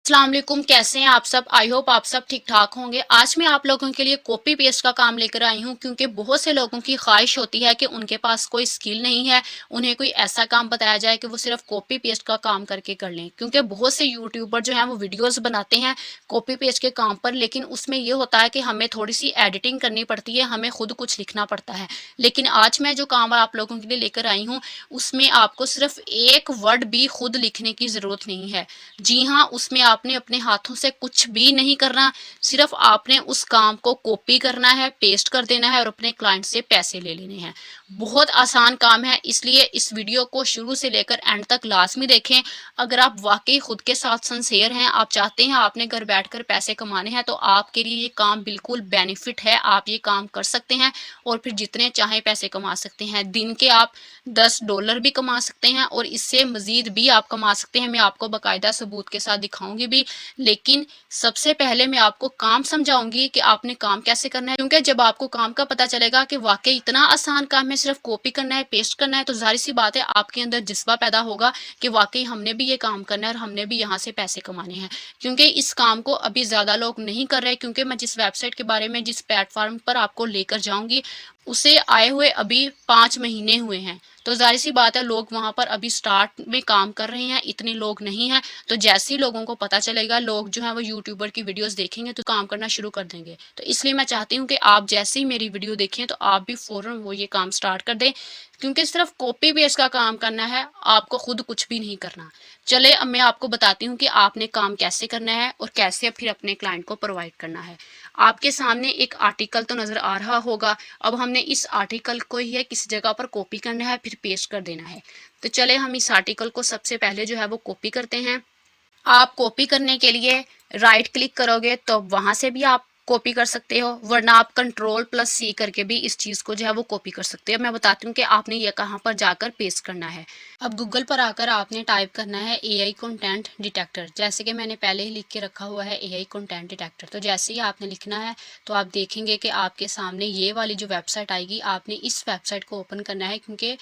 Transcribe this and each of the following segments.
अस्सलाम वालेकुम, कैसे हैं आप सब। आई होप आप सब ठीक ठाक होंगे। आज मैं आप लोगों के लिए कॉपी पेस्ट का काम लेकर आई हूं क्योंकि बहुत से लोगों की ख्वाहिश होती है कि उनके पास कोई स्किल नहीं है, उन्हें कोई ऐसा काम बताया जाए कि वो सिर्फ कॉपी पेस्ट का काम करके कर लें। क्योंकि बहुत से यूट्यूबर जो हैं वो वीडियोस बनाते हैं कॉपी पेस्ट के काम पर, लेकिन उसमें ये होता है कि हमें थोड़ी सी एडिटिंग करनी पड़ती है, हमें खुद कुछ लिखना पड़ता है। लेकिन आज मैं जो काम आप लोगों के लिए लेकर आई हूँ उसमें आपको सिर्फ एक वर्ड भी खुद लिखने की ज़रूरत नहीं है। जी हाँ, उसमें आपने अपने हाथों से कुछ भी नहीं करना, सिर्फ आपने उस काम को कॉपी करना है, पेस्ट कर देना है और अपने क्लाइंट से पैसे ले लेने हैं। बहुत आसान काम है, इसलिए इस वीडियो को शुरू से लेकर एंड तक लाजमी देखें। अगर आप वाकई खुद के साथ सिंसियर हैं, आप चाहते हैं आपने घर बैठकर पैसे कमाने हैं, तो आपके लिए ये काम बिल्कुल बेनिफिट है। आप ये काम कर सकते हैं और फिर जितने चाहें पैसे कमा सकते हैं। दिन के आप $10 भी कमा सकते हैं और इससे मजीद भी आप कमा सकते हैं। मैं आपको बाकायदा सबूत के साथ दिखाऊंगी भी, लेकिन सबसे पहले मैं आपको काम समझाऊंगी कि आपने काम कैसे करना है। क्योंकि जब आपको काम का पता चलेगा कि वाकई इतना आसान काम है, सिर्फ कॉपी करना है, पेस्ट करना है, तो जाहिर सी बात है आपके अंदर जज्बा पैदा होगा कि वाकई हमने भी ये काम करना है और हमने भी यहाँ से पैसे कमाने हैं। क्योंकि इस काम को अभी ज़्यादा लोग नहीं कर रहे, क्योंकि मैं जिस वेबसाइट के बारे में, जिस प्लेटफॉर्म पर आपको लेकर जाऊंगी, उसे आए हुए अभी 5 महीने हुए हैं। तो जाहिर सी बात है लोग वहां पर अभी स्टार्ट में काम कर रहे हैं, इतने लोग नहीं हैं। तो जैसे ही लोगों को पता चलेगा, लोग जो है वो यूट्यूबर की वीडियोस देखेंगे तो काम करना शुरू कर देंगे। तो इसलिए मैं चाहती हूँ कि आप जैसे ही मेरी वीडियो देखें तो आप भी फौरन वो ये काम स्टार्ट कर दें, क्योंकि सिर्फ कॉपी पेस्ट का काम करना है, आपको खुद कुछ भी नहीं करना। चले अब मैं आपको बताती हूँ कि आपने काम कैसे करना है और कैसे फिर अपने क्लाइंट को प्रोवाइड करना है। आपके सामने एक आर्टिकल तो नज़र आ रहा होगा। अब हमने इस आर्टिकल को ही है किसी जगह पर कॉपी करना है, फिर पेस्ट कर देना है। तो चले हम इस आर्टिकल को सबसे पहले जो है वो कॉपी करते हैं। आप कॉपी करने के लिए राइट क्लिक करोगे तो वहां से भी आप कॉपी कर सकते हो, वरना आप कंट्रोल+C करके भी इस चीज़ को जो है वो कॉपी कर सकते हो। मैं बताती हूँ कि आपने ये कहाँ पर जाकर पेस्ट करना है। अब गूगल पर आकर आपने टाइप करना है AI कंटेंट डिटेक्टर, जैसे कि मैंने पहले ही लिख के रखा हुआ है AI कंटेंट डिटेक्टर। तो जैसे ही आपने लिखना है तो आप देखेंगे कि आपके सामने ये वाली जो वेबसाइट आएगी, आपने इस वेबसाइट को ओपन करना है। क्योंकि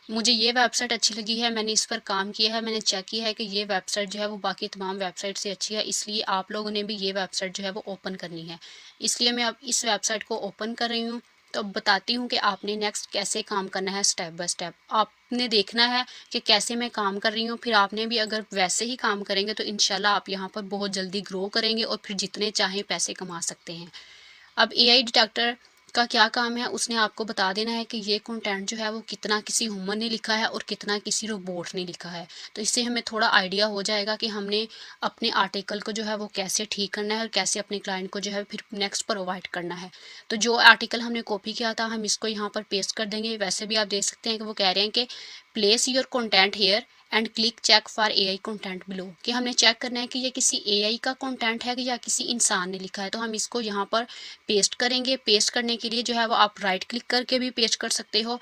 मुझे ये वेबसाइट अच्छी लगी है, मैंने इस पर काम किया है, मैंने चेक किया है कि ये वेबसाइट जो है वो बाकी तमाम वेबसाइट से अच्छी है, इसलिए आप लोगों ने भी ये वेबसाइट जो है वो ओपन करनी है। इसलिए मैं अब इस वेबसाइट को ओपन कर रही हूँ। तो अब बताती हूँ कि आपने नेक्स्ट कैसे काम करना है, स्टेप बाय स्टेप। आपने देखना है कि कैसे मैं काम कर रही हूँ, फिर आपने भी अगर वैसे ही काम करेंगे तो इंशाल्लाह आप यहाँ पर बहुत जल्दी ग्रो करेंगे और फिर जितने चाहें पैसे कमा सकते हैं। अब AI डिटेक्टर का क्या काम है, उसने आपको बता देना है कि ये कंटेंट जो है वो कितना किसी ह्यूमन ने लिखा है और कितना किसी रोबोट ने लिखा है। तो इससे हमें थोड़ा आइडिया हो जाएगा कि हमने अपने आर्टिकल को जो है वो कैसे ठीक करना है और कैसे अपने क्लाइंट को जो है फिर नेक्स्ट प्रोवाइड करना है। तो जो आर्टिकल हमने कॉपी किया था हम इसको यहाँ पर पेस्ट कर देंगे। वैसे भी आप देख सकते हैं कि वो कह रहे हैं कि place your content here and click check for AI content below, कि हमने चेक करना है कि ये किसी AI का कंटेंट है या किसी इंसान ने लिखा है। तो हम इसको यहाँ पर पेस्ट करेंगे। पेस्ट करने के लिए जो है वो आप राइट क्लिक करके भी पेस्ट कर सकते हो।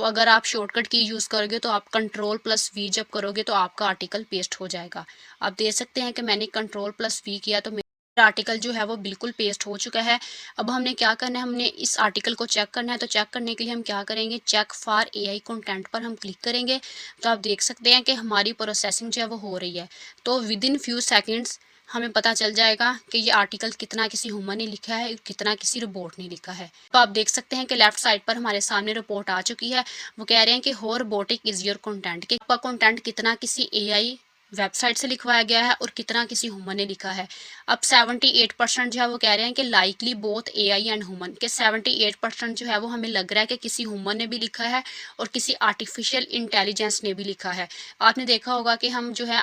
अगर आप शॉर्टकट की यूज़ करोगे तो आप कंट्रोल+V जब करोगे तो आपका आर्टिकल पेस्ट हो जाएगा। आप देख सकते हैं कि मैंने कंट्रोल+V किया तो मेरा आर्टिकल जो है वो बिल्कुल पेस्ट हो चुका है। अब हमने क्या करना है, हमने इस आर्टिकल को चेक करना है। तो चेक करने के लिए हम क्या करेंगे, चेक फॉर AI कंटेंट पर हम क्लिक करेंगे। तो आप देख सकते हैं कि हमारी प्रोसेसिंग जो है वो हो रही है। तो विद इन फ्यू सेकेंड्स हमें पता चल जाएगा कि ये आर्टिकल कितना किसी ह्यूमन ने लिखा है, कितना किसी रोबोट ने लिखा है। तो आप देख सकते हैं कि लेफ्ट साइड पर हमारे सामने रिपोर्ट आ चुकी है। वो कह रहे हैं कि how robotic is your content, कि आपका कंटेंट कितना किसी AI वेबसाइट से लिखवाया गया है और कितना किसी ह्यूमन ने लिखा है। अब 78% जो है वो कह रहे हैं कि likely both AI and human, के 78% जो है वो हमें लग रहा है कि किसी ह्यूमन ने भी लिखा है और किसी आर्टिफिशियल इंटेलिजेंस ने भी लिखा है। आपने देखा होगा कि हम जो है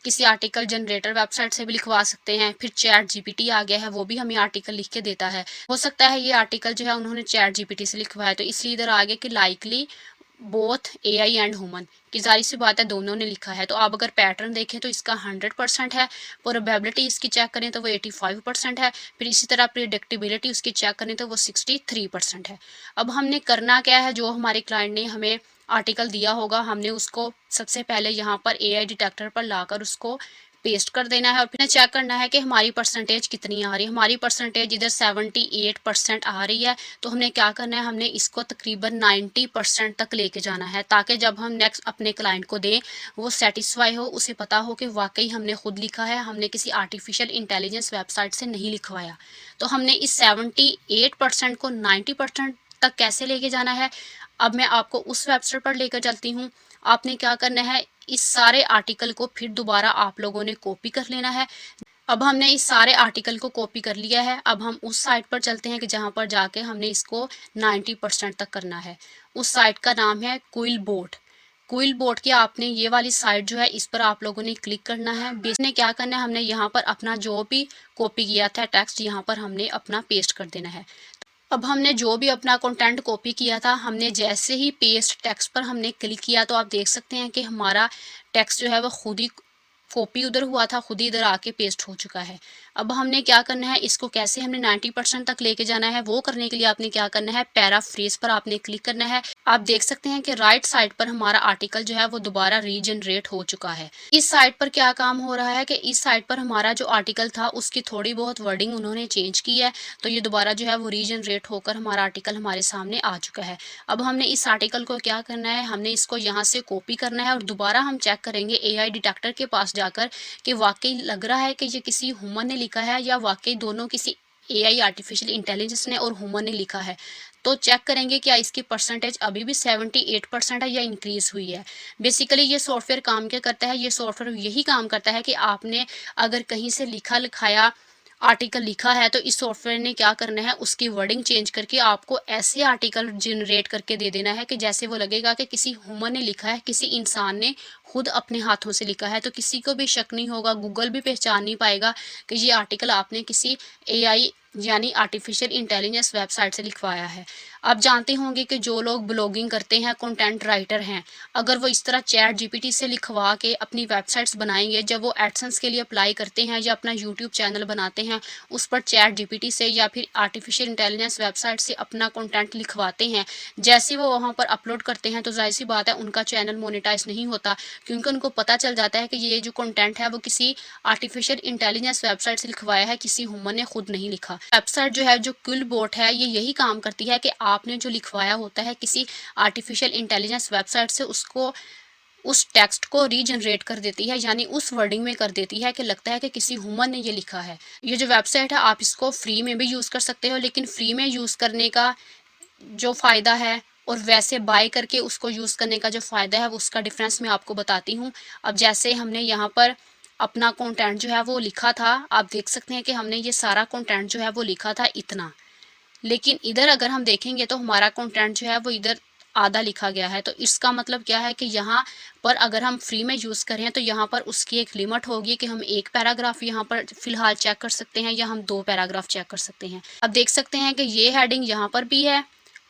किसी आर्टिकल जनरेटर वेबसाइट से भी लिखवा सकते हैं। फिर ChatGPT आ गया है, वो भी हमें आर्टिकल लिख के देता है। हो सकता है ये आर्टिकल जो है उन्होंने ChatGPT से लिखवाया, तो इसलिए इधर आ गया कि likely both AI and human, की जाहिर सी बात है दोनों ने लिखा है। तो आप अगर पैटर्न देखें तो इसका 100% है। प्रोबेबिलिटी इसकी चेक करें तो वो 85% है। फिर इसी तरह प्रिडिक्टेबिलिटी उसकी चेक करें तो वो 63% है। अब हमने करना क्या है, जो हमारे क्लाइंट ने हमें आर्टिकल दिया होगा हमने उसको सबसे पहले यहाँ पर AI डिटेक्टर पर लाकर उसको पेस्ट कर देना है और फिर चेक करना है कि हमारी परसेंटेज कितनी आ रही है। हमारी परसेंटेज इधर 78% आ रही है, तो हमने क्या करना है, हमने इसको तकरीबन 90% तक लेके जाना है, ताकि जब हम नेक्स्ट अपने क्लाइंट को दें वो सेटिस्फाई हो, उसे पता हो कि वाकई हमने खुद लिखा है, हमने किसी आर्टिफिशियल इंटेलिजेंस वेबसाइट से नहीं लिखवाया। तो हमने इस 78% को 90% तक कैसे लेके जाना है, अब मैं आपको उस वेबसाइट पर लेकर चलती हूँ। आपने क्या करना है, इस सारे आर्टिकल को फिर दोबारा आप लोगों ने कॉपी कर लेना है। अब हमने इस सारे आर्टिकल को कॉपी कर लिया है। अब हम उस साइट पर चलते हैं कि जहाँ पर जाके हमने इसको 90% तक करना है। उस साइट का नाम है क्विल बोट। क्विल बोट की आपने ये वाली साइट जो है, इस पर आप लोगों ने क्लिक करना है। बेसने क्या करना है, हमने यहाँ पर अपना जो भी कॉपी किया था टेक्स्ट, यहाँ पर हमने अपना पेस्ट कर देना है। अब हमने जो भी अपना कंटेंट कॉपी किया था, हमने जैसे ही पेस्ट टेक्स्ट पर हमने क्लिक किया तो आप देख सकते हैं कि हमारा टेक्स्ट जो है वो खुद ही कॉपी उधर हुआ था, खुद ही इधर आके पेस्ट हो चुका है। अब हमने क्या करना है, इसको कैसे हमने 90% तक लेके जाना है, वो करने के लिए आपने क्या करना है, पैराफ्रेज पर आपने क्लिक करना है। आप देख सकते हैं कि राइट साइड पर हमारा आर्टिकल जो है वो दोबारा रीजनरेट हो चुका है। इस साइट पर क्या काम हो रहा है कि इस साइट पर हमारा जो आर्टिकल था उसकी थोड़ी बहुत वर्डिंग उन्होंने चेंज की है, तो ये दोबारा जो है वो रीजनरेट होकर हमारा आर्टिकल हमारे सामने आ चुका है। अब हमने इस आर्टिकल को क्या करना है, हमने इसको यहाँ से कॉपी करना है और दोबारा हम चेक करेंगे एआई डिटेक्टर के पास जाकर कि वाकई लग रहा है कि ये किसी ह्यूमन ने लिखा है या वाकई दोनों किसी एआई आर्टिफिशियल इंटेलिजेंस ने और ह्यूमन ने लिखा है। तो चेक करेंगे क्या इसकी परसेंटेज अभी भी 78% है या इंक्रीज हुई है। बेसिकली ये सॉफ्टवेयर काम क्या करता है, ये सॉफ्टवेयर यही काम करता है कि आपने अगर कहीं से लिखा लिखाया आर्टिकल लिखा है तो इस सॉफ्टवेयर ने क्या करना है, उसकी वर्डिंग चेंज करके आपको ऐसे आर्टिकल जनरेट करके दे देना है कि जैसे वो लगेगा कि किसी ह्यूमन ने लिखा है, किसी इंसान ने खुद अपने हाथों से लिखा है। तो किसी को भी शक नहीं होगा, गूगल भी पहचान नहीं पाएगा कि ये आर्टिकल आपने किसी एआई यानी आर्टिफिशियल इंटेलिजेंस वेबसाइट से लिखवाया है। आप जानते होंगे कि जो लोग ब्लॉगिंग करते हैं, कंटेंट राइटर हैं, अगर वो इस तरह चैट जीपीटी से लिखवा के अपनी वेबसाइट्स बनाएंगे, जब वो एडसेंस के लिए अप्लाई करते हैं या अपना यूट्यूब चैनल बनाते हैं, उस पर चैट जीपीटी से या फिर आर्टिफिशियल इंटेलिजेंस वेबसाइट से अपना कंटेंट लिखवाते हैं, जैसे वो वहाँ पर अपलोड करते हैं तो जाहिर सी बात है उनका चैनल मोनेटाइज नहीं होता, क्योंकि उनको पता चल जाता है कि ये जो कंटेंट है वो किसी आर्टिफिशियल इंटेलिजेंस वेबसाइट से लिखवाया है, किसी ह्यूमन ने खुद नहीं लिखा। वेबसाइट जो है, जो क्विल बोट है, ये यही काम करती है कि आपने जो लिखवाया होता है किसी आर्टिफिशियल इंटेलिजेंस वेबसाइट से, उसको उस टेक्स्ट को रीजनरेट कर देती है, यानी उस वर्डिंग में कर देती है कि लगता है कि किसी ह्यूमन ने ये लिखा है। ये जो वेबसाइट है, आप इसको फ्री में भी यूज़ कर सकते हो, लेकिन फ्री में यूज़ करने का जो फ़ायदा है और वैसे बाय करके उसको यूज़ करने का जो फ़ायदा है, वो उसका डिफरेंस मैं आपको बताती हूँ। अब जैसे हमने यहाँ पर अपना कंटेंट जो है वो लिखा था, आप देख सकते हैं कि हमने ये सारा कंटेंट जो है वो लिखा था इतना, लेकिन इधर अगर हम देखेंगे तो हमारा कंटेंट जो है वो इधर आधा लिखा गया है। तो इसका मतलब क्या है कि यहाँ पर अगर हम फ्री में यूज़ करें तो यहाँ पर उसकी एक लिमिट होगी कि हम एक पैराग्राफ यहाँ पर फ़िलहाल चेक कर सकते हैं या हम 2 पैराग्राफ चेक कर सकते हैं। अब देख सकते हैं कि ये हेडिंग यहाँ पर भी है,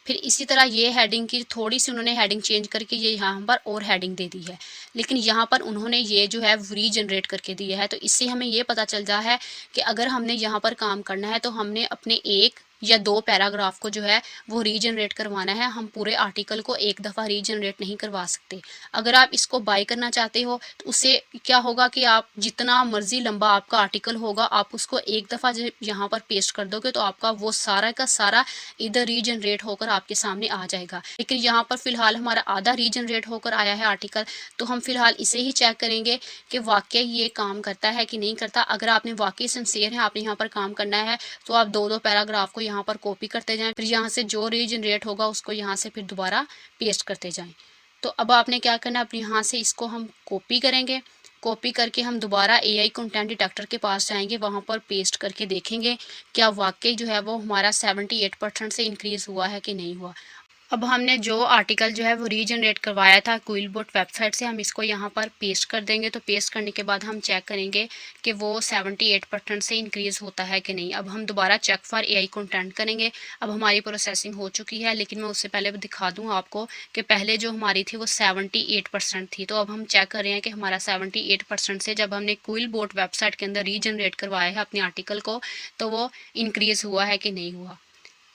फिर इसी तरह ये हेडिंग की थोड़ी सी उन्होंने हेडिंग चेंज करके ये यहाँ पर और हेडिंग दे दी है, लेकिन यहाँ पर उन्होंने ये जो है रीजनरेट करके दिया है। तो इससे हमें ये पता चल रहा है कि अगर हमने यहाँ पर काम करना है तो हमने अपने 1 या 2 पैराग्राफ को जो है वो रीजनरेट करवाना है, हम पूरे आर्टिकल को एक दफ़ा रीजनरेट नहीं करवा सकते। अगर आप इसको बाय करना चाहते हो तो उससे क्या होगा कि आप जितना मर्जी लंबा आपका आर्टिकल होगा, आप उसको एक दफ़ा जब यहाँ पर पेस्ट कर दोगे तो आपका वो सारा का सारा इधर रीजनरेट होकर आपके सामने आ जाएगा। लेकिन यहाँ पर फ़िलहाल हमारा आधा रीजनरेट होकर आया है आर्टिकल, तो हम फ़िलहाल इसे ही चेक करेंगे कि वाकई ये काम करता है कि नहीं करता। अगर आपने वाकई सिंसियर है, आपने यहाँ पर काम करना है, तो आप 2-2 पैराग्राफ को यहाँ पर कॉपी करते जाएं, फिर यहाँ से जो रीजनरेट होगा उसको यहाँ से फिर दोबारा पेस्ट करते जाएं। तो अब आपने क्या करना है, अपने यहाँ से इसको हम कॉपी करेंगे, कॉपी करके हम दोबारा एआई कंटेंट डिटेक्टर के पास जाएंगे, वहाँ पर पेस्ट करके देखेंगे क्या वाकई जो है वो हमारा 78% से इंक्रीज़ हुआ है कि नहीं हुआ। अब हमने जो आर्टिकल जो है वो रीजनरेट करवाया था क्विलबोट वेबसाइट से, हम इसको यहाँ पर पेस्ट कर देंगे। तो पेस्ट करने के बाद हम चेक करेंगे कि वो 78% से इंक्रीज़ होता है कि नहीं। अब हम दोबारा चेक फॉर एआई कंटेंट करेंगे। अब हमारी प्रोसेसिंग हो चुकी है, लेकिन मैं उससे पहले दिखा दूँ आपको कि पहले जो हमारी थी वो 78% थी। तो अब हम चेक कर रहे हैं कि हमारा 78% से जब हमने क्विलबोट वेबसाइट के अंदर रीजनरेट करवाया है अपने आर्टिकल को, तो वो इंक्रीज़ हुआ है कि नहीं हुआ।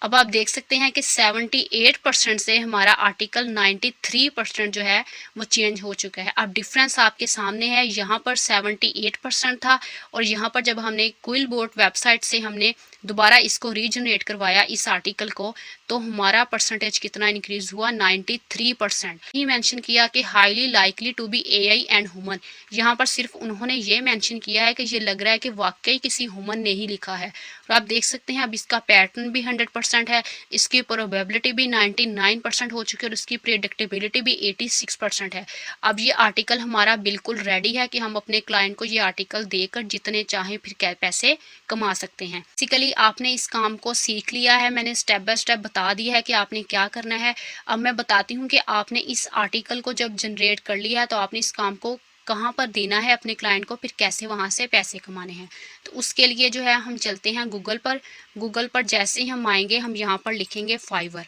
अब आप देख सकते हैं कि 78% से हमारा आर्टिकल 93% जो है वो चेंज हो चुका है। अब डिफरेंस आपके सामने है, यहाँ पर 78% था और यहाँ पर जब हमने क्विल बोर्ड वेबसाइट से हमने दोबारा इसको रीजनरेट करवाया इस आर्टिकल को, तो हमारा परसेंटेज कितना इंक्रीज हुआ, 93%। ही मेंशन किया कि highly likely to be AI and human. यहाँ पर सिर्फ उन्होंने ये मेंशन किया है कि ये लग रहा है कि वाकई किसी ह्यूमन ने ही लिखा है। और आप देख सकते हैं अब इसका पैटर्न भी 100% है, इसकी प्रोबेबिलिटी भी 99% हो चुकी है और इसकी प्रेडिक्टेबिलिटी भी 86% है। अब ये आर्टिकल हमारा बिल्कुल रेडी है कि हम अपने क्लाइंट को ये आर्टिकल देकर जितने चाहें फिर पैसे कमा सकते हैं। बेसिकली आपने इस काम को सीख लिया है, मैंने स्टेप बाय स्टेप बता दिया है कि आपने क्या करना है। अब मैं बताती हूँ कि आपने इस आर्टिकल को जब जनरेट कर लिया है तो आपने इस काम को कहाँ पर देना है अपने क्लाइंट को, फिर कैसे वहाँ से पैसे कमाने हैं। तो उसके लिए जो है हम चलते हैं गूगल पर जैसे ही हम आएंगे हम यहाँ पर लिखेंगे फाइवर।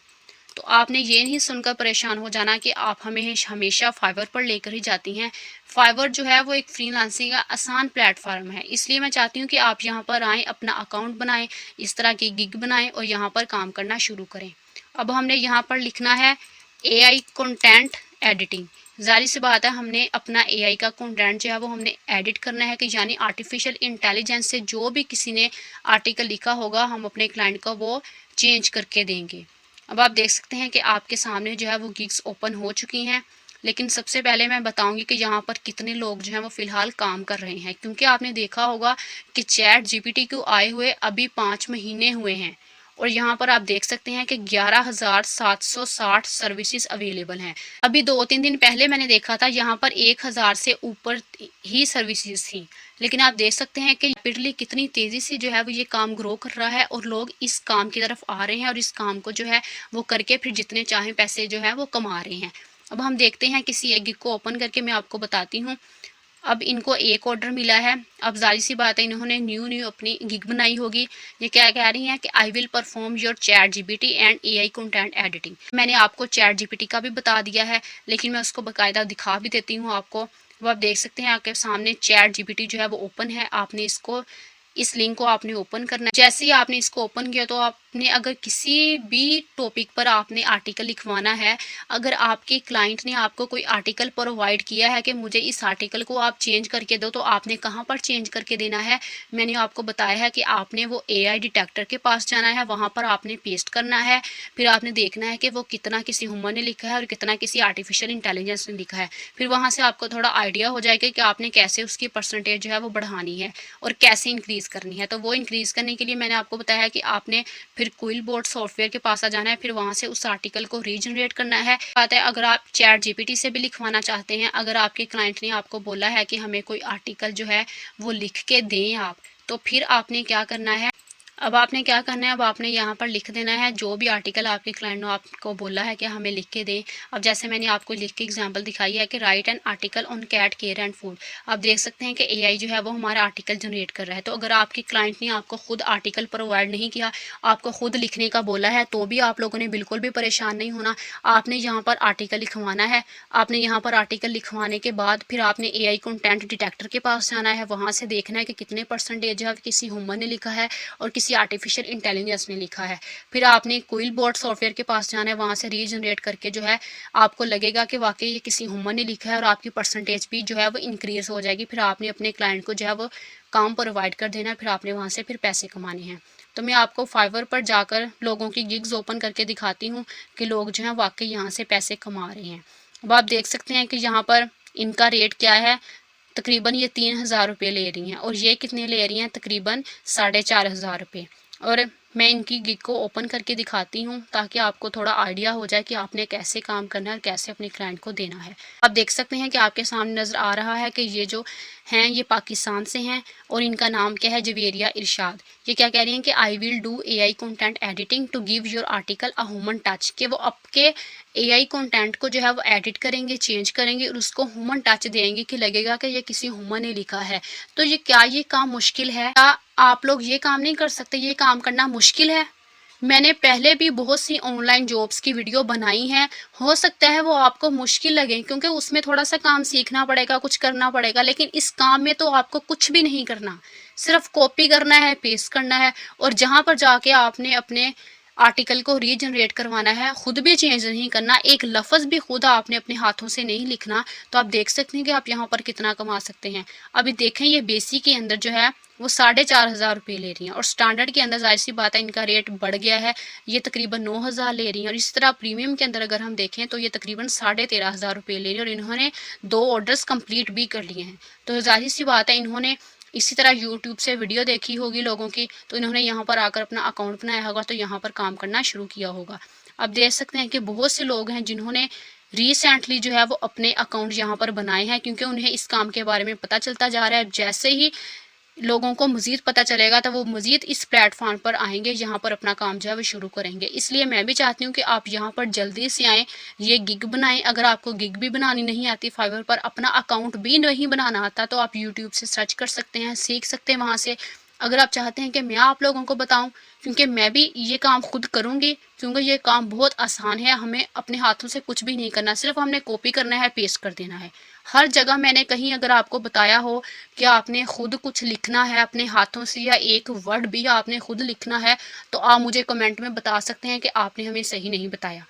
तो आपने ये नहीं सुनकर परेशान हो जाना कि आप हमें हमेशा फाइवर पर लेकर ही जाती हैं। फाइवर जो है वो एक फ्रीलांसिंग का आसान प्लेटफॉर्म है, इसलिए मैं चाहती हूँ कि आप यहाँ पर आएँ, अपना अकाउंट बनाएं, इस तरह की गिग बनाएं और यहाँ पर काम करना शुरू करें। अब हमने यहाँ पर लिखना है AI कंटेंट एडिटिंग। जाहिर सी बात है हमने अपना AI का कंटेंट जो है वो हमने एडिट करना है, कि यानी आर्टिफिशियल इंटेलिजेंस से जो भी किसी ने आर्टिकल लिखा होगा हम अपने क्लाइंट को वो चेंज करके देंगे। अब आप देख सकते हैं कि आपके सामने जो है वो गिग्स ओपन हो चुकी हैं, लेकिन सबसे पहले मैं बताऊंगी कि यहाँ पर कितने लोग जो हैं वो फ़िलहाल काम कर रहे हैं, क्योंकि आपने देखा होगा कि चैट GPT को आए हुए अभी 5 महीने हुए हैं और यहाँ पर आप देख सकते हैं कि 11,760 सर्विसेज अवेलेबल हैं। अभी 2-3 दिन पहले मैंने देखा था यहाँ पर 1,000 से ऊपर ही सर्विसेज थी, लेकिन आप देख सकते हैं कि रैपिडली कितनी तेज़ी से जो है वो ये काम ग्रो कर रहा है और लोग इस काम की तरफ आ रहे हैं और इस काम को जो है वो करके फिर जितने चाहें पैसे जो है वो कमा रहे हैं। अब हम देखते हैं किसी एक गिग को ओपन करके मैं आपको बताती हूँ। अब इनको एक ऑर्डर मिला है, अब जाहिर सी बात है इन्होंने न्यू अपनी गिग बनाई होगी। ये क्या कह रही हैं कि I will perform your chat GPT and AI content editing. मैंने आपको चैट GPT का भी बता दिया है, लेकिन मैं उसको बाकायदा दिखा भी देती हूँ आपको। वो आप देख सकते हैं आपके सामने चैट GPT जो है वो ओपन है। आपने इसको इस लिंक को आपने ओपन करना है। जैसे ही आपने इसको ओपन किया तो आपने अगर किसी भी टॉपिक पर आपने आर्टिकल लिखवाना है, अगर आपके क्लाइंट ने आपको कोई आर्टिकल प्रोवाइड किया है कि मुझे इस आर्टिकल को आप चेंज करके दो, तो आपने कहाँ पर चेंज करके देना है, मैंने आपको बताया है कि आपने वो AI डिटेक्टर के पास जाना है, वहाँ पर आपने पेस्ट करना है। फिर आपने देखना है कि वो कितना किसी ह्यूमन ने लिखा है और कितना किसी आर्टिफिशियल इंटेलिजेंस ने लिखा है। फिर वहाँ से आपको थोड़ा आइडिया हो जाएगा कि आपने कैसे उसकी परसेंटेज जो है वो बढ़ानी है और कैसे इंक्रीज करनी है। तो वो इंक्रीज करने के लिए मैंने आपको बताया है कि आपने फिर क्विल बोर्ड सॉफ्टवेयर के पास आ जाना है, फिर वहां से उस आर्टिकल को रीजनरेट करना है। बात है अगर आप चैट GPT से भी लिखवाना चाहते हैं, अगर आपके क्लाइंट ने आपको बोला है कि हमें कोई आर्टिकल जो है वो लिख के दें आप, तो फिर आपने क्या करना है, अब आपने क्या करना है, अब आपने यहाँ पर लिख देना है जो भी आर्टिकल आपके क्लाइंट ने आपको बोला है कि हमें लिख के दें। अब जैसे मैंने आपको लिख के एग्जांपल दिखाई है कि write an article on cat care and food. आप देख सकते हैं कि AI जो है वो हमारा आर्टिकल जनरेट कर रहा है। तो अगर आपके क्लाइंट ने आपको खुद आर्टिकल प्रोवाइड नहीं किया, आपको खुद लिखने का बोला है, तो भी आप लोगों ने बिल्कुल भी परेशान नहीं होना। आपने यहाँ पर आर्टिकल लिखवाना है। आपने यहाँ पर आर्टिकल लिखवाने के बाद फिर आपने AI कंटेंट डिटेक्टर के पास जाना है, वहाँ से देखना है कि कितने परसेंटेज है किसी ह्यूमन ने लिखा है और किसी आर्टिफिशियल इंटेलिजेंस ने लिखा है। फिर आपने क्विल बोर्ड सॉफ्टवेयर के पास जाना है, वहाँ से रीजनरेट करके जो है आपको लगेगा कि वाकई ये किसी ह्यूमन ने लिखा है और आपकी परसेंटेज भी जो है वो इंक्रीज हो जाएगी। फिर आपने अपने क्लाइंट को जो है वो काम प्रोवाइड कर देना है, फिर आपने वहाँ से फिर पैसे कमाने हैं। तो मैं आपको फाइवर पर जाकर लोगों की गिग्स ओपन करके दिखाती हूँ कि लोग जो हैं वाकई यहाँ से पैसे कमा रहे हैं। अब आप देख सकते हैं कि यहाँ पर इनका रेट क्या है। तकरीबन ये 3,000 रुपये ले रही हैं और ये कितने ले रही हैं, तकरीबन 4,500 रुपये। और मैं इनकी गिग को ओपन करके दिखाती हूँ ताकि आपको थोड़ा आइडिया हो जाए कि आपने कैसे काम करना है और कैसे अपने क्लाइंट को देना है। आप देख सकते हैं कि आपके सामने नज़र आ रहा है कि ये जो हैं ये पाकिस्तान से हैं और इनका नाम क्या है, जवेरिया इरशाद। ये क्या कह रही हैं कि I will do AI content editing to give your article a human touch, कि वो आपके AI कंटेंट को जो है वो एडिट करेंगे, चेंज करेंगे और उसको ह्यूमन टच देंगे कि लगेगा कि ये किसी ह्यूमन ने लिखा है। तो ये क्या ये काम मुश्किल है? क्या आप लोग ये काम नहीं कर सकते? ये काम करना मुश्किल है? मैंने पहले भी बहुत सी ऑनलाइन जॉब्स की वीडियो बनाई हैं, हो सकता है वो आपको मुश्किल लगे क्योंकि उसमें थोड़ा सा काम सीखना पड़ेगा, कुछ करना पड़ेगा, लेकिन इस काम में तो आपको कुछ भी नहीं करना, सिर्फ कॉपी करना है, पेस्ट करना है और जहाँ पर जाके आपने अपने आर्टिकल को रीजनरेट करवाना है, खुद भी चेंज नहीं करना, एक लफ्ज़ भी खुद आपने अपने हाथों से नहीं लिखना, तो आप देख सकते हैं कि आप यहाँ पर कितना कमा सकते हैं। अभी देखें ये बेसिक के अंदर जो है वो 4,500 ले रही हैं और स्टैंडर्ड के अंदर जाहिर सी बात है इनका रेट बढ़ गया है, ये तकरीबन 9,000 ले रही हैं। और इसी तरह प्रीमियम के अंदर अगर हम देखें तो ये तकरीबन 13,500 ले रही है और इन्होंने 2 ऑर्डर्स कंप्लीट भी कर लिए हैं। तो जाहिर सी बात है इन्होंने इसी तरह यूट्यूब से वीडियो देखी होगी लोगों की, तो इन्होंने यहाँ पर आकर अपना अकाउंट बनाया होगा, तो यहाँ पर काम करना शुरू किया होगा। अब देख सकते हैं कि बहुत से लोग हैं जिन्होंने रिसेंटली जो है वो अपने अकाउंट यहाँ पर बनाए हैं, क्योंकि उन्हें इस काम के बारे में पता चलता जा रहा है। जैसे ही लोगों को मज़ीद पता चलेगा तो वो मज़ीद इस प्लेटफॉर्म पर आएंगे, यहाँ पर अपना काम जो है वो शुरू करेंगे। इसलिए मैं भी चाहती हूँ कि आप यहाँ पर जल्दी से आएँ, ये गिग बनाएं। अगर आपको गिग भी बनानी नहीं आती, फाइवर पर अपना अकाउंट भी नहीं बनाना आता, तो आप यूट्यूब से सर्च कर सकते हैं, सीख सकते हैं वहाँ से। अगर आप चाहते हैं कि मैं आप लोगों को बताऊं, क्योंकि मैं भी ये काम खुद करूंगी, क्योंकि ये काम बहुत आसान है, हमें अपने हाथों से कुछ भी नहीं करना, सिर्फ हमने कॉपी करना है, पेस्ट कर देना है। हर जगह मैंने कहीं अगर आपको बताया हो कि आपने खुद कुछ लिखना है अपने हाथों से, या एक वर्ड भी आपने खुद लिखना है, तो आप मुझे कमेंट में बता सकते हैं कि आपने हमें सही नहीं बताया।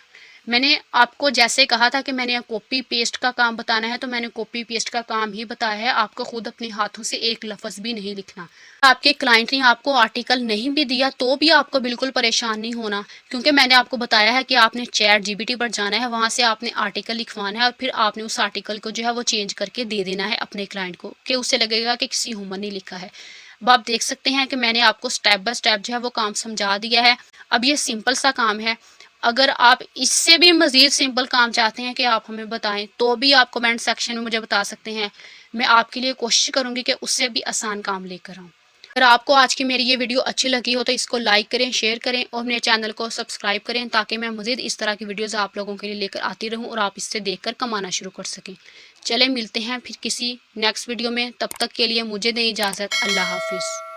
मैंने आपको जैसे कहा था कि मैंने कॉपी पेस्ट का काम बताना है, तो मैंने कॉपी पेस्ट का काम ही बताया है। आपको खुद अपने हाथों से एक लफ्ज़ भी नहीं लिखना। आपके क्लाइंट ने आपको आर्टिकल नहीं भी दिया तो भी आपको बिल्कुल परेशान नहीं होना, क्योंकि मैंने आपको बताया है कि आपने चैट जीपीटी पर जाना है, वहाँ से आपने आर्टिकल लिखवाना है और फिर आपने उस आर्टिकल को जो है वो चेंज करके दे देना है अपने क्लाइंट को, कि उससे लगेगा कि किसी ह्यूमन ने लिखा है। अब आप देख सकते हैं कि मैंने आपको स्टेप बाय स्टेप जो है वो काम समझा दिया है। अब ये सिंपल सा काम है। अगर आप इससे भी मज़ीद सिंपल काम चाहते हैं कि आप हमें बताएं, तो भी आप कमेंट सेक्शन में मुझे बता सकते हैं। मैं आपके लिए कोशिश करूंगी कि उससे भी आसान काम लेकर आऊँ। अगर आपको आज की मेरी ये वीडियो अच्छी लगी हो तो इसको लाइक करें, शेयर करें और मेरे चैनल को सब्सक्राइब करें, ताकि मैं मज़ीद इस तरह की वीडियोज़ आप लोगों के लिए लेकर आती रहूँ और आप इससे देखकर कमाना शुरू कर सकें। चलें, मिलते हैं फिर किसी नेक्स्ट वीडियो में। तब तक के लिए मुझे दें इजाज़त। अल्लाह हाफिज़।